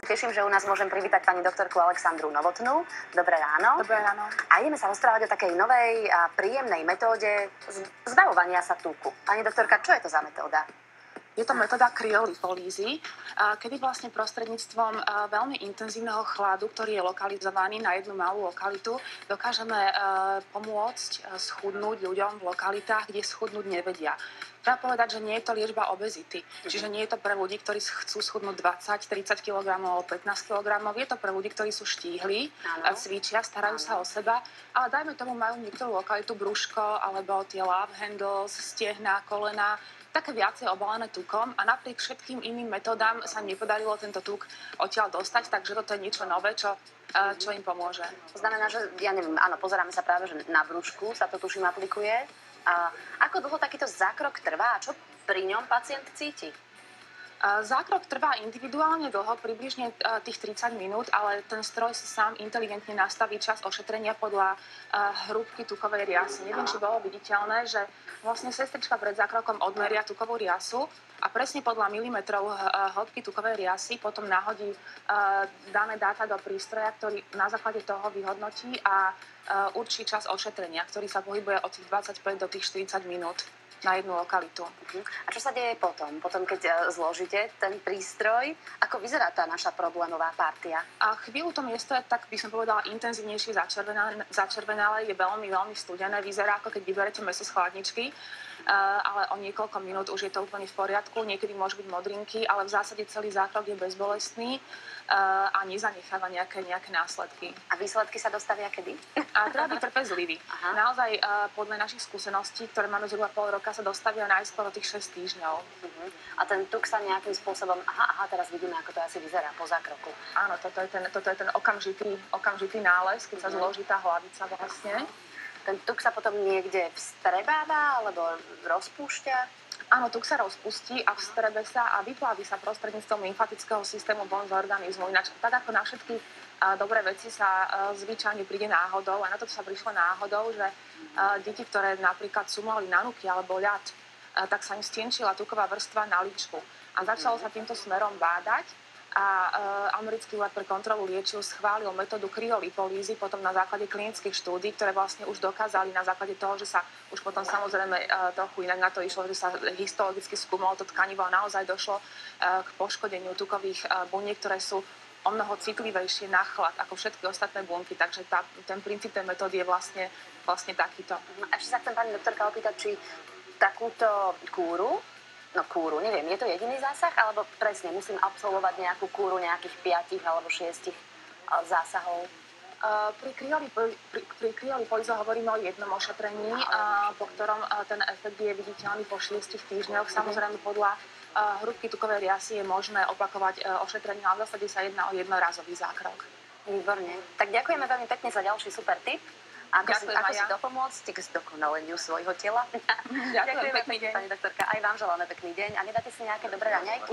teším, že u nás môžem privítať pani doktorku Alexandru Novotnú. Dobré ráno. Dobré ráno. A ideme sa rozprávať o takej novej a príjemnej metóde zbavovania sa tuku. Pani doktorka, čo je to za metóda? Je to metóda kryolipolízy, kedy vlastne prostredníctvom veľmi intenzívneho chladu, ktorý je lokalizovaný na jednu malú lokalitu, dokážeme pomôcť schudnúť ľuďom v lokalitách, kde schudnúť nevedia. Treba povedať, že nie je to liečba obezity. Čiže nie je to pre ľudí, ktorí chcú schudnúť 20-30 kg alebo 15 kg. Je to pre ľudí, ktorí sú štíhli, cvičia, starajú sa o seba, ale dajme tomu majú niektorú lokalitu brúško alebo tie love handles, stehná, kolena, také viacej obalené tukom a napriek všetkým iným metódám sa im nepodarilo tento tuk odtiaľ dostať, takže toto je niečo nové, čo im pomôže. To znamená, že, ja neviem, áno, pozeráme sa práve, že na brúšku sa to tuším aplikuje. A ako dlho takýto zákrok trvá a čo pri ňom pacient cíti? Zákrok trvá individuálne dlho, približne tých 30 minút, ale ten stroj si sám inteligentne nastaví čas ošetrenia podľa hrúbky tukovej riasy. Neviem, či bolo viditeľné, že vlastne sestrička pred zákrokom odmeria tukovú riasu a presne podľa milimetrov hĺbky tukovej riasy potom nahodí dané dáta do prístroja, ktorý na základe toho vyhodnotí a určí čas ošetrenia, ktorý sa pohybuje od tých 25 do tých 40 minút na jednu lokalitu. A čo sa deje potom? Potom, keď zložíte ten prístroj, ako vyzerá tá naša problémová partia? A chvíľu to miesto je, tak by som povedala, intenzívnejšie začervenalé, je veľmi, veľmi studené. Vyzerá, ako keď vyberete mäso z chladničky, ale o niekoľko minút už je to úplne v poriadku. Niekedy môžu byť modrinky, ale v zásade celý zákrok je bezbolestný a nezanecháva nejaké následky. A výsledky sa dostavia kedy? A treba byť trpezlivý. Naozaj podľa našich skúseností, ktoré máme zhruba pol roka, sa dostavia najskôr tých 6 týždňov. A ten tuk sa nejakým spôsobom, teraz vidíme, ako to asi vyzerá po zákroku. Áno, toto je ten okamžitý nález, keď sa zloží tá hlavica vlastne. Ten tuk sa potom niekde vstrebáva alebo rozpúšťa? Áno, tuk sa rozpustí a vstrebe sa a vyplaví sa prostredníctvom lymfatického systému von z organizmu. Ináč, tak ako na všetky dobré veci sa zvyčajne príde náhodou a na to sa prišlo náhodou, že deti, ktoré napríklad mali nanuky alebo ľad, tak sa im stienčila tuková vrstva na líčku. A začalo sa týmto smerom bádať a americký úrad pre kontrolu liečiv schválil metódu kryolipolízy potom na základe klinických štúdií, ktoré vlastne už dokázali na základe toho, že sa už potom samozrejme trochu inak na to išlo, že sa histologicky skúmalo to tkanivo a naozaj došlo k poškodeniu tukových buniek, ktoré sú o mnoho citlivejšie na chlad ako všetky ostatné bunky, takže ten princíp tej metódy je vlastne takýto. A ešte sa chcem pani doktorka opýtať, či takúto kúru, neviem, je to jediný zásah, alebo presne musím absolvovať nejakú kúru nejakých 5 alebo 6 zásahov? Pri kryolipolíze hovoríme o jednom ošetrení, po ktorom ten efekt je viditeľný po 6 týždňoch. Samozrejme podľa hrúbky tukovej riasy je možné opakovať ošetrenie, ale v zásade sa jedná o jednorazový zákrok. Výborne. Tak ďakujeme veľmi pekne za ďalší super tip. Ako si dopomôcť k zdokonaleniu svojho tela. Ďakujem, pekný deň. Pani doktorka, aj vám želáme pekný deň a nedáte si nejaké dobré raňajky?